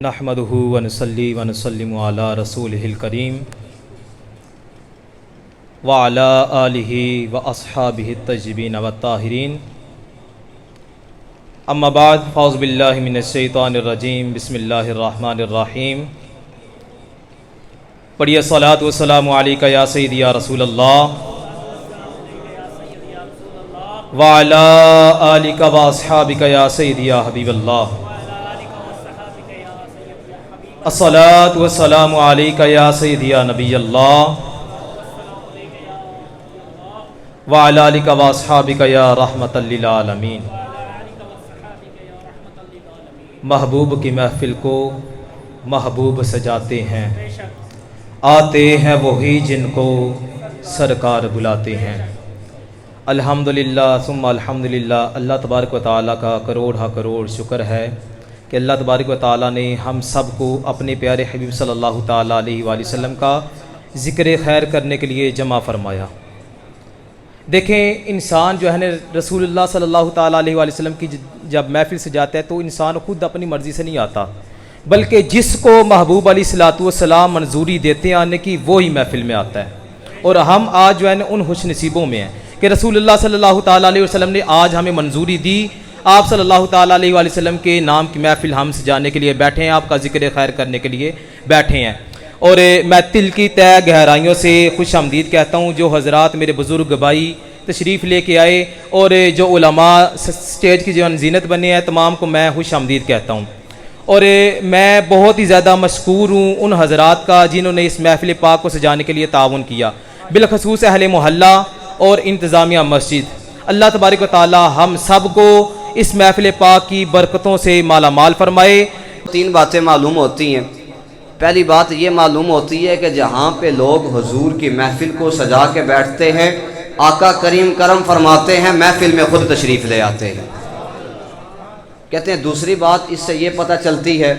نحمدہ ونصلی ونسلم علی رسولہ الکریم وعلی آلہ واصحابہ الطیبین والطاہرین اما بعد فاعوذ باللہ من الشیطان الرجیم بسم اللہ الرحمن الرحیم پڑھیے صلاۃ والسلام علیک یا سیدی یا رسول اللہ وعلی آلک واصحابک یا سیدی یا حبیب اللہ الصلاۃ والسلام علیک یا سیدی یا نبی اللہ وعلی آلک واصحابک یا رحمۃ للعالمین۔ محبوب کی محفل کو محبوب سجاتے ہیں، آتے ہیں وہی جن کو سرکار بلاتے ہیں۔ الحمدللہ ثم الحمدللہ، اللہ تبارک و تعالیٰ کا کروڑ شکر ہے کہ اللہ تبارک و تعالیٰ نے ہم سب کو اپنے پیارے حبیب صلی اللہ تعالیٰ علیہ وآلہ وسلم کا ذکر خیر کرنے کے لیے جمع فرمایا۔ دیکھیں، انسان جو ہے نا رسول اللہ صلی اللہ تعالیٰ علیہ وآلہ وسلم کی جب محفل سے جاتا ہے تو انسان خود اپنی مرضی سے نہیں آتا، بلکہ جس کو محبوب علیہ الصلوۃ والسلام منظوری دیتے ہیں آنے کی، وہی محفل میں آتا ہے۔ اور ہم آج جو ہے نا ان خوش نصیبوں میں ہیں کہ رسول اللہ صلی اللہ تعالیٰ علیہ وسلم نے آج ہمیں منظوری دی، آپ صلی اللہ تعالیٰ علیہ وآلہ وسلم کے نام کی محفل ہم سجانے کے لیے بیٹھے ہیں، آپ کا ذکر خیر کرنے کے لیے بیٹھے ہیں۔ اور میں دل کی تہ گہرائیوں سے خوش آمدید کہتا ہوں جو حضرات میرے بزرگ بھائی تشریف لے کے آئے، اور جو علماء سٹیج کی جو زینت بنے ہیں، تمام کو میں خوش آمدید کہتا ہوں۔ اور میں بہت ہی زیادہ مشکور ہوں ان حضرات کا جنہوں نے اس محفل پاک کو سجانے کے لیے تعاون کیا، بالخصوص اہل محلہ اور انتظامیہ مسجد۔ اللہ تبارک و تعالی ہم سب کو اس محفل پاک کی برکتوں سے مالا مال فرمائے۔ تین باتیں معلوم ہوتی ہیں۔ پہلی بات یہ معلوم ہوتی ہے کہ جہاں پہ لوگ حضور کی محفل کو سجا کے بیٹھتے ہیں، آقا کریم کرم فرماتے ہیں، محفل میں خود تشریف لے آتے ہیں۔ کہتے ہیں دوسری بات اس سے یہ پتہ چلتی ہے،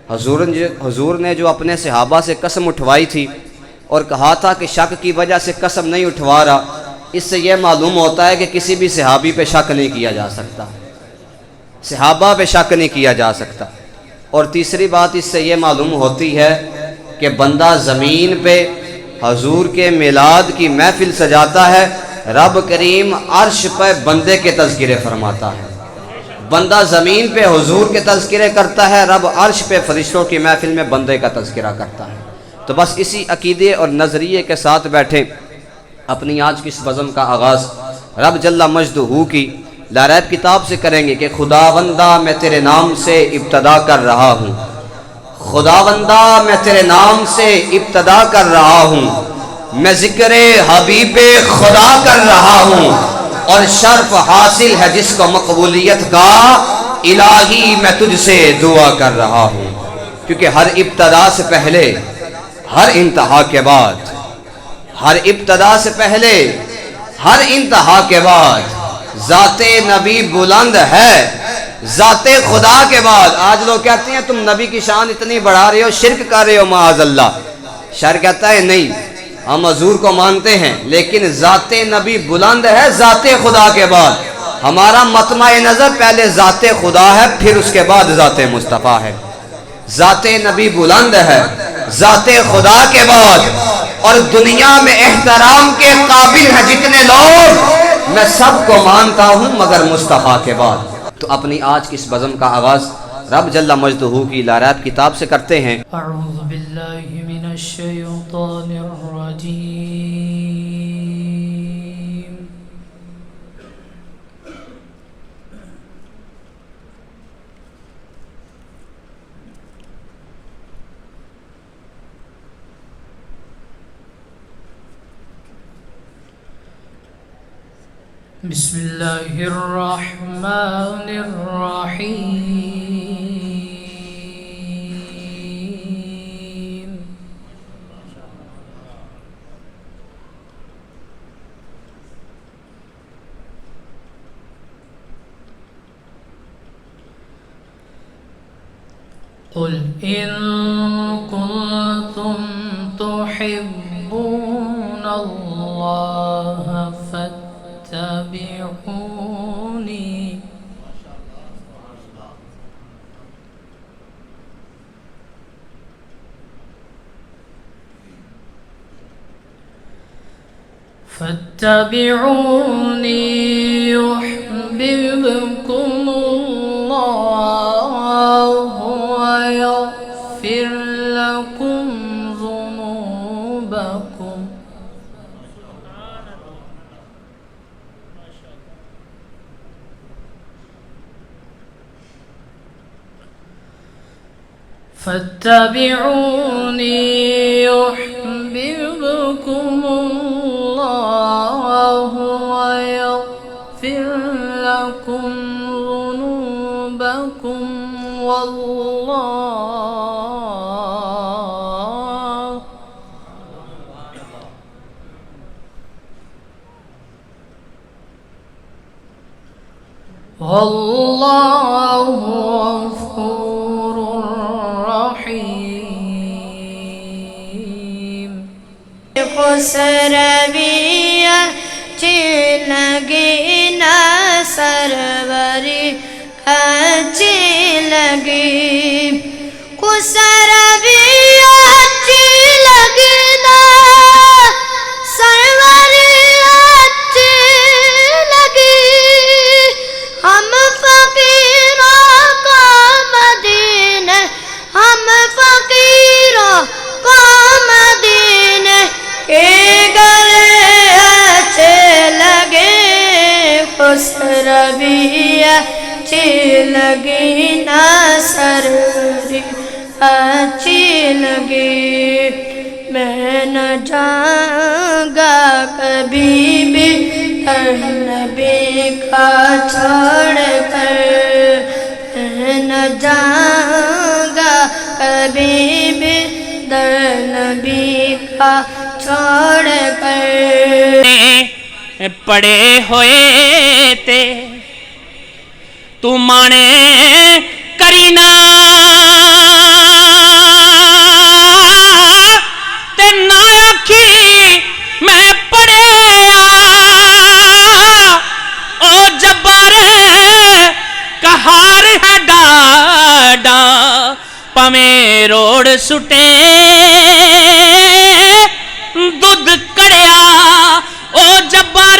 حضور نے جو اپنے صحابہ سے قسم اٹھوائی تھی اور کہا تھا کہ شک کی وجہ سے قسم نہیں اٹھوا رہا، اس سے یہ معلوم ہوتا ہے کہ کسی بھی صحابی پہ شک نہیں کیا جا سکتا، صحابہ پہ شک نہیں کیا جا سکتا۔ اور تیسری بات اس سے یہ معلوم ہوتی ہے کہ بندہ زمین پہ حضور کے میلاد کی محفل سجاتا ہے، رب کریم عرش پہ بندے کے تذکرے فرماتا ہے۔ بندہ زمین پہ حضور کے تذکرے کرتا ہے، رب عرش پہ فرشتوں کی محفل میں بندے کا تذکرہ کرتا ہے۔ تو بس اسی عقیدے اور نظریے کے ساتھ بیٹھے اپنی آج کی اس بزم کا آغاز رب جل مجدہ کی لاریب کتاب سے کریں گے کہ خداوندہ میں تیرے نام سے ابتدا کر رہا ہوں، خداوندہ میں تیرے نام سے ابتدا کر رہا ہوں، میں ذکر حبیب خدا کر رہا ہوں، اور شرف حاصل ہے جس کو مقبولیت کا، الہی میں تجھ سے دعا کر رہا ہوں۔ کیونکہ ہر ابتدا سے پہلے، ہر انتہا کے بعد، ہر ابتدا سے پہلے، ہر انتہا کے بعد ذات نبی بلند ہے، ذات خدا کے بعد۔ آج لوگ کہتے ہیں تم نبی کی شان اتنی بڑھا رہے ہو، شرک کر رہے ہو معاذ اللہ۔ شر کہتا ہے نہیں، ہم حضور کو مانتے ہیں لیکن ذات نبی بلند ہے ذات خدا کے بعد۔ ہمارا مطمع نظر پہلے ذات خدا ہے، پھر اس کے بعد ذات مصطفیٰ ہے۔ ذات نبی بلند ہے ذات خدا کے بعد، اور دنیا میں احترام کے قابل ہیں جتنے لوگ، میں سب کو مانتا ہوں مگر مصطفیٰ کے بعد۔ تو اپنی آج کی اس بزم کا آغاز رب جل مجدہ کی لاریب کتاب سے کرتے ہیں۔ اعوذ باللہ من الشیطان الرجیم، بسم اللہ الرحمن الرحیم، قل ان کنتم تحبون اللہ فاتبعونی فاتبعوني يحببكم الله ويغفر لكم ذنوبكم فاتبعوني يحببكم الله ويغفر لكم ذنوبكم والله غفور رحيم خسرویہ لگی نا سروری اچھی لگی خسرویہ لگی نا سروری اچھی لگی ہم فقیروں کا مدینہ ہم فقیروں کا مدینہ کے گلے اچھے لگے خسرویہ اچھی لگی نا سروری اچھی لگی میں نہ جاؤں گا کبھی بھی نبی کا چھوڑ کر میں نہ جاؤں گا کبھی بھی در نبی کا چھوڑ کر پڑے ہوئے تے تو مانے کرینا تے نہ آکھی میں پڑھیا او جبار کہار ہے ڈاڈا پمیں روڑ سٹے دودھ کڑیا او جبار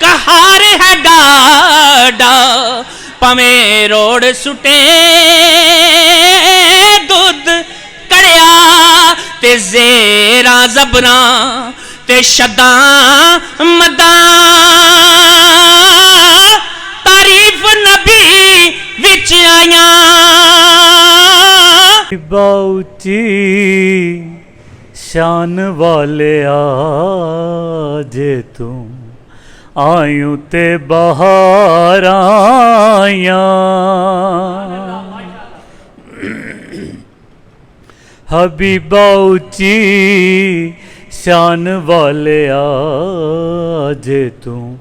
کہار ہے ڈاڈا پمیں روڑ سٹے دودھ کڑیا تے زیرہ زبراں تے شداں مداں تعریف نبی وچ آیاں باؤچی شان والے آجے تم آیوں تے بہار آیاں حبیبہ اچھی شان والے آجے تم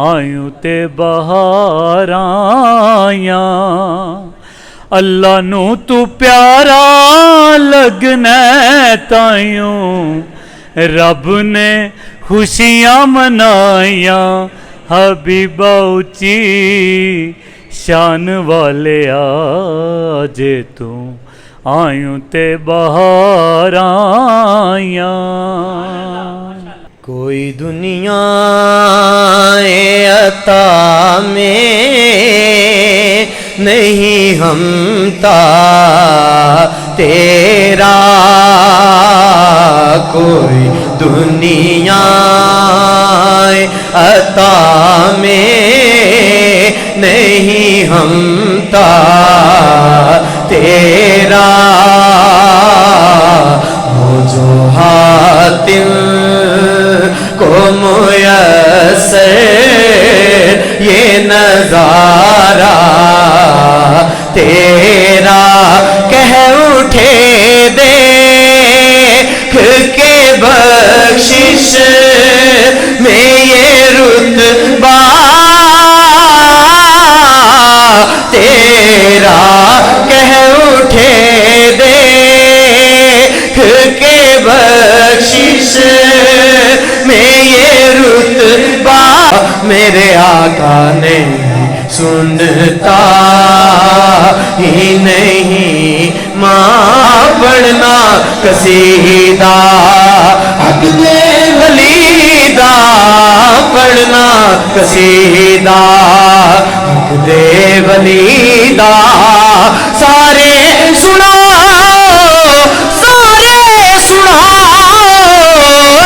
آیوں تے بہار آیاں اللہ نو تو پیارا لگنا تائیوں رب نے خوشیاں منائیاں حبیبہ اچھی شان والے آجے تو آیوں تے بہار آیاں کوئی دنیا عطا میں نہیں ہمتا تیرا کوئی دنیا عطا میں نہیں ہمتا تیرا وہ جو حاتم کو میسر یہ نظارہ تیرا کہہ اٹھے دیکھ کے بخشش میں یہ رتبہ تیرا کہہ اٹھے دیکھ کے بخشش میں یہ رتبہ میرے آقا نے سنتا ہی نہیں ماں پڑھنا قصیدہ اگلے ولی پڑھنا قصیدہ دے ولی دا سارے سناؤ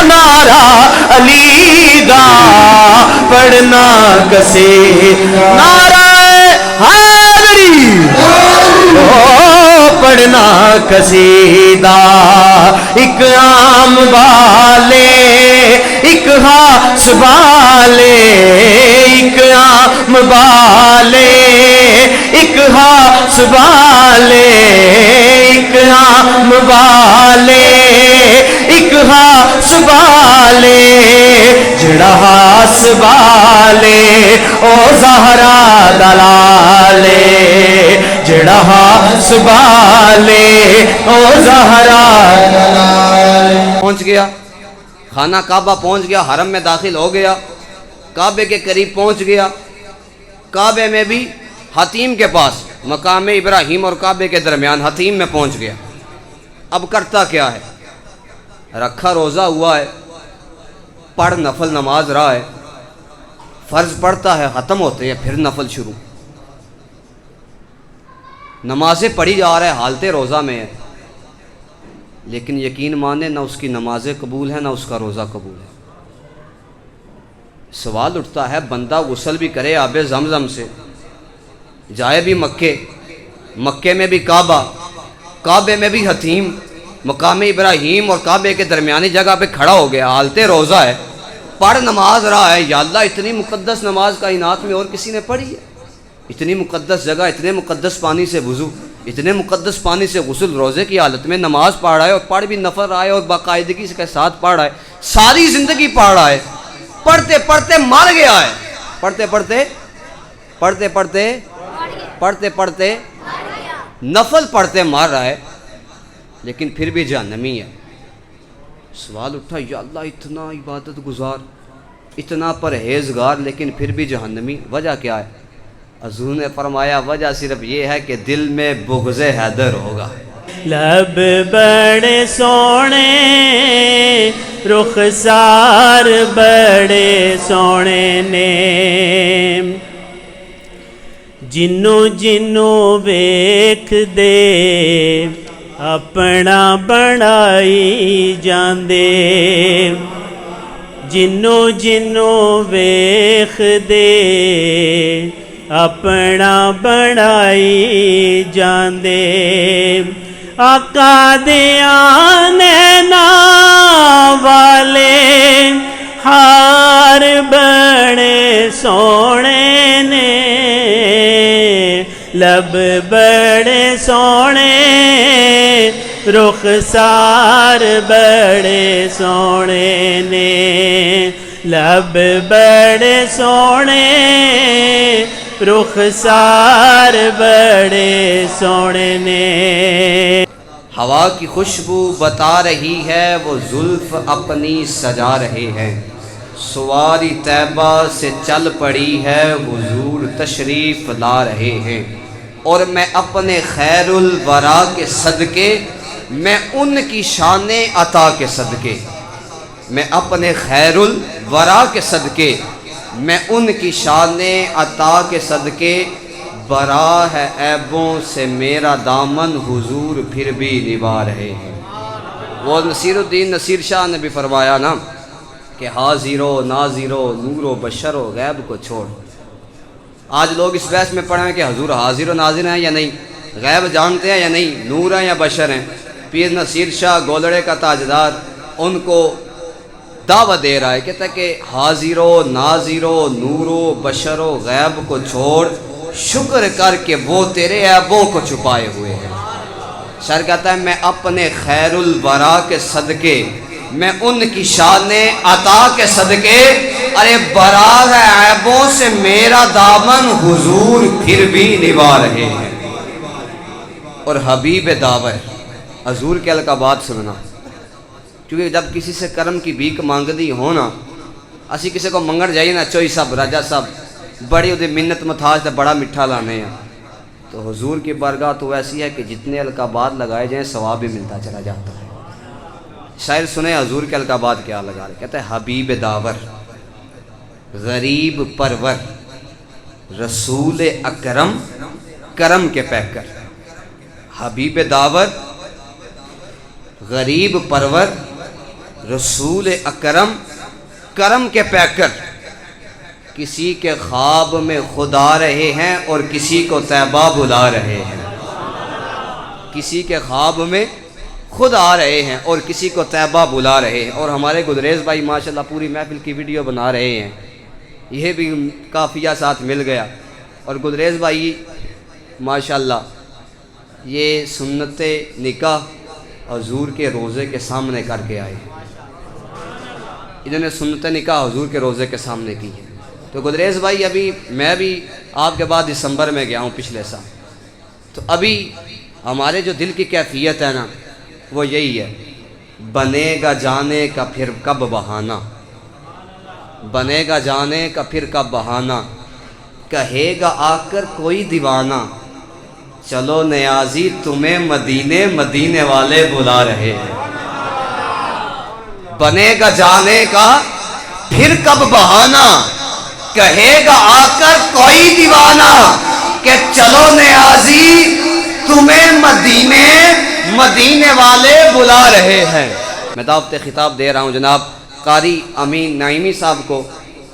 نعرہ علی دا پڑھنا قصیدہ نعرہ حیدری پڑھنا قصیدہ ایک عام والے ایک خاص والے ایک عام والے ایک خاص والے ایک عام والے ایک خاص والے جڑا خاص والے او زہرا دلالے جڑا خاص والے او زہرا دلالے پہنچ گیا خانہ کعبہ پہنچ گیا حرم میں داخل ہو گیا کعبے کے قریب پہنچ گیا کعبے میں بھی حتیم کے پاس مقام ابراہیم اور کعبے کے درمیان حتیم میں پہنچ گیا اب کرتا کیا ہے رکھا روزہ ہوا ہے پڑھ نفل نماز رہا ہے فرض پڑھتا ہے ختم ہوتے ہیں پھر نفل شروع نمازیں پڑھی جا رہا ہے حالت روزہ میں ہے لیکن یقین مانے نہ اس کی نمازیں قبول ہیں نہ اس کا روزہ قبول ہے سوال اٹھتا ہے بندہ غسل بھی کرے آب زمزم سے جائے بھی مکے میں بھی کعبہ کعبے میں بھی حتیم مقام ابراہیم اور کعبے کے درمیانی جگہ پہ کھڑا ہو گیا حالت روزہ ہے پڑھ نماز رہا ہے یا اللہ اتنی مقدس نماز کائنات میں اور کسی نے پڑھی ہے اتنی مقدس جگہ اتنے مقدس پانی سے وضو اتنے مقدس پانی سے غسل روزے کی حالت میں نماز پڑھ رہا ہے اور پڑھ بھی نفل رہا ہے اور باقاعدگی کے ساتھ پڑھ رہا ہے ساری زندگی پڑھ رہا ہے پڑھتے پڑھتے مر گیا ہے پڑھتے پڑھتے نفل پڑھتے مر رہا ہے لیکن پھر بھی جہنمی ہے سوال اٹھا یا اللہ اتنا عبادت گزار اتنا پرہیزگار لیکن پھر بھی جہنمی وجہ کیا ہے حضور نے فرمایا وجہ صرف یہ ہے کہ دل میں بغض حیدر ہوگا لب بڑے سونے رخسار بڑے سونے نے جنوں جنوں ویکھ دے اپنا بنائی جاندے جنوں جنوں ویکھ دے اپنا بنائی جاندے آقا دیاں نینا والے ہار بڑے سونے نے لب بڑے سونے رخسار بڑے سونے نے لب بڑے سونے رخسار بڑے سونے نے ہوا کی خوشبو بتا رہی ہے وہ زلف اپنی سجا رہے ہیں سواری طیبہ سے چل پڑی ہے حضور تشریف لا رہے ہیں اور میں اپنے خیر الورا کے صدقے میں ان کی شان عطا کے صدقے میں اپنے خیر الورا کے صدقے میں ان کی شان عطا کے صدقے برا ہے عیبوں سے میرا دامن حضور پھر بھی نبھا رہے ہیں وہ نصیر الدین نصیر شاہ نے بھی فرمایا نا کہ حاضر و ناظر و نور و بشر و غیب کو چھوڑ آج لوگ اس بحث میں پڑھیں کہ حضور حاضر و ناظر ہیں یا نہیں غیب جانتے ہیں یا نہیں نور ہیں یا بشر ہیں پیر نصیر شاہ گولڑے کا تاجدار ان کو دعوت دے رہا ہے کہتا ہے کہ حاضر و ناظر و نور و بشر و غیب کو چھوڑ شکر کر کے وہ تیرے عیبوں کو چھپائے ہوئے ہیں شاعر کہتا ہے میں اپنے خیر الورا کے صدقے میں ان کی شان عطا کے صدقے ارے برا ہے عیبوں سے میرا دامن حضور پھر بھی نبھا رہے ہیں اور حبیب دعوت حضور کے القابات سننا کیونکہ جب کسی سے کرم کی بھیک مانگنی ہونا اسی کسی کو منگن جائیے نا چوئی صاحب راجہ صاحب بڑی وہ منت متاج تے بڑا میٹھا لانے ہیں تو حضور کی بارگاہ تو ایسی ہے کہ جتنے القابات لگائے جائیں ثواب بھی ملتا چلا جاتا ہے شاعر سنے حضور کے القابات کیا لگا رہے، کہتے ہیں حبیب داور، غریب پرور، رسول اکرم، کرم کے پیکر۔ حبیب داور، غریب پرور، رسول اکرم، کرم کے پیکر۔ کسی کے خواب میں خود آ رہے ہیں اور کسی کو طیبہ بلا رہے ہیں۔ کسی کے خواب میں خود آ رہے ہیں اور کسی کو طیبہ بلا رہے ہیں۔ اور ہمارے گدریز بھائی ماشاءاللہ پوری محفل کی ویڈیو بنا رہے ہیں، یہ بھی قافیہ ساتھ مل گیا۔ اور گدریز بھائی ماشاءاللہ یہ سنت نکاح حضور کے روضے کے سامنے کر کے آئے، انہوں نے سنت نکاح حضور کے روضے کے سامنے کی ہے۔ تو گدریز بھائی ابھی میں بھی آپ کے بعد دسمبر میں گیا ہوں پچھلے سال، تو ابھی ہمارے جو دل کی کیفیت ہے نا وہ یہی ہے، بنے گا جانے کا پھر کب بہانہ، بنے گا جانے کا پھر کب بہانہ، کہے گا آ کر کوئی دیوانہ، چلو نیازی تمہیں مدینے مدینے والے بلا رہے ہیں۔ بنے گا جانے کا پھر کب بہانہ، کہے گا آ کر کوئی دیوانہ، کہ چلو نیازی تمہیں مدینے مدینے والے بلا رہے ہیں۔ میں دعوت خطاب دے رہا ہوں جناب قاری امین نعیمی صاحب کو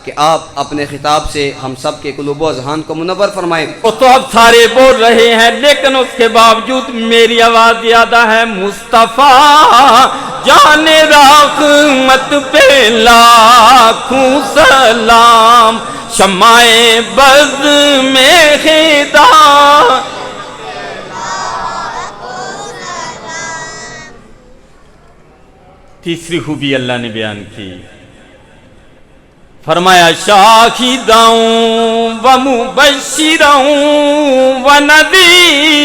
کہ آپ اپنے خطاب سے ہم سب کے قلوب و اذہان کو منور فرمائیں۔ وہ تو اب سارے بول رہے ہیں لیکن اس کے باوجود میری آواز زیادہ ہے۔ مصطفیٰ جان رحمت پہ لاکھوں سلام، شمع بز میں خدا۔ تیسری خوبی اللہ نے بیان کی، فرمایا شاہداں و مبشراں و نذیرا،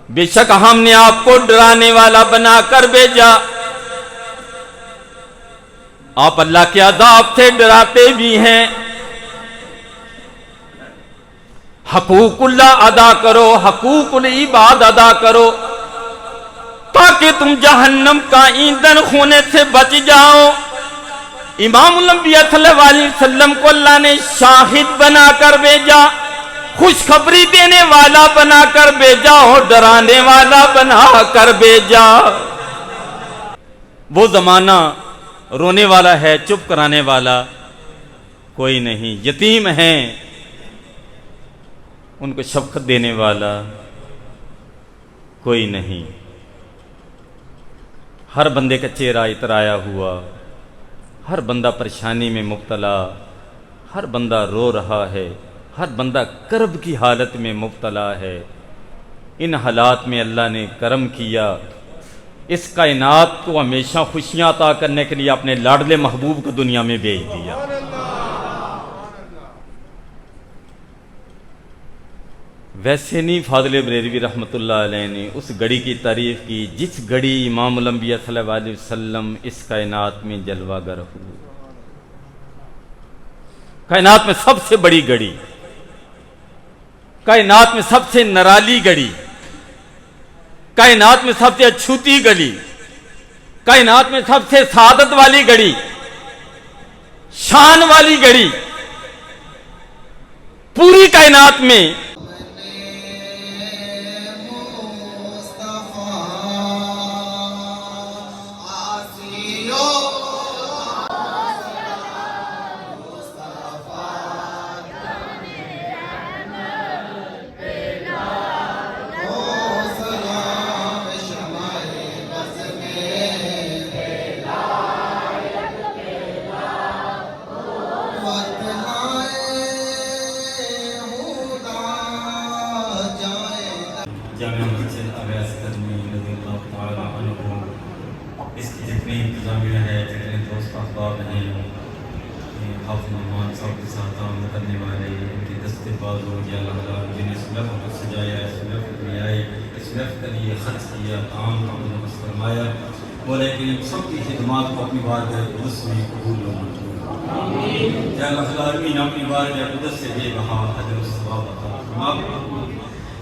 بے شک ہم نے آپ کو ڈرانے والا بنا کر بھیجا۔ آپ اللہ کے عذاب سے ڈراتے بھی ہیں۔ حقوق اللہ ادا کرو، حقوق العباد ادا کرو، تاکہ تم جہنم کا ایندھن ہونے سے بچ جاؤ۔ امام الانبیاء صلی اللہ علیہ وسلم کو اللہ نے شاہد بنا کر بھیجا، خوشخبری دینے والا بنا کر بھیجا اور ڈرانے والا بنا کر بھیجا۔ وہ زمانہ رونے والا ہے، چپ کرانے والا کوئی نہیں۔ یتیم ہیں، ان کو شفقت دینے والا کوئی نہیں۔ ہر بندے کا چہرہ اترایا ہوا، ہر بندہ پریشانی میں مبتلا، ہر بندہ رو رہا ہے، ہر بندہ کرب کی حالت میں مبتلا ہے۔ ان حالات میں اللہ نے کرم کیا، اس کائنات کو ہمیشہ خوشیاں عطا کرنے کے لیے اپنے لاڈلے محبوب کو دنیا میں بھیج دیا۔ ویسے نہیں فاضل بریلوی رحمۃ اللہ علیہ نے اس گھڑی کی تعریف کی جس گھڑی امام الانبیاء صلی اللہ علیہ وسلم اس کائنات میں جلوہ گر ہوئے۔ کائنات میں سب سے بڑی گھڑی، کائنات میں سب سے نرالی گھڑی، کائنات میں سب سے اچھوتی گھڑی، کائنات میں سب سے سعادت والی گھڑی، شان والی گھڑی، پوری کائنات میں جامعہ مسجد اویس کرمی رضی اللہ تعالیٰ عنہ، اس کی جتنی انتظامیہ ہے، جتنے دوست احباب ہیں، حافظ نعمان صاحب کے ساتھ عام کرنے والے، ان کے دست بازو یا اللہ تعالیٰ جنہیں اس محفل کو سجایا، اس محفل میں آئے، اس محفل کے لیے خرچ کیا، کام کا بندوبست فرمایا، بولے کہ سب کی خدمات کو اپنی بارگاہ قدس میں قبول و منظور۔ یا اللہ تعالیٰ اپنی بارگاہ قدس سے بے بہا اجر و ثواب عطا فرما۔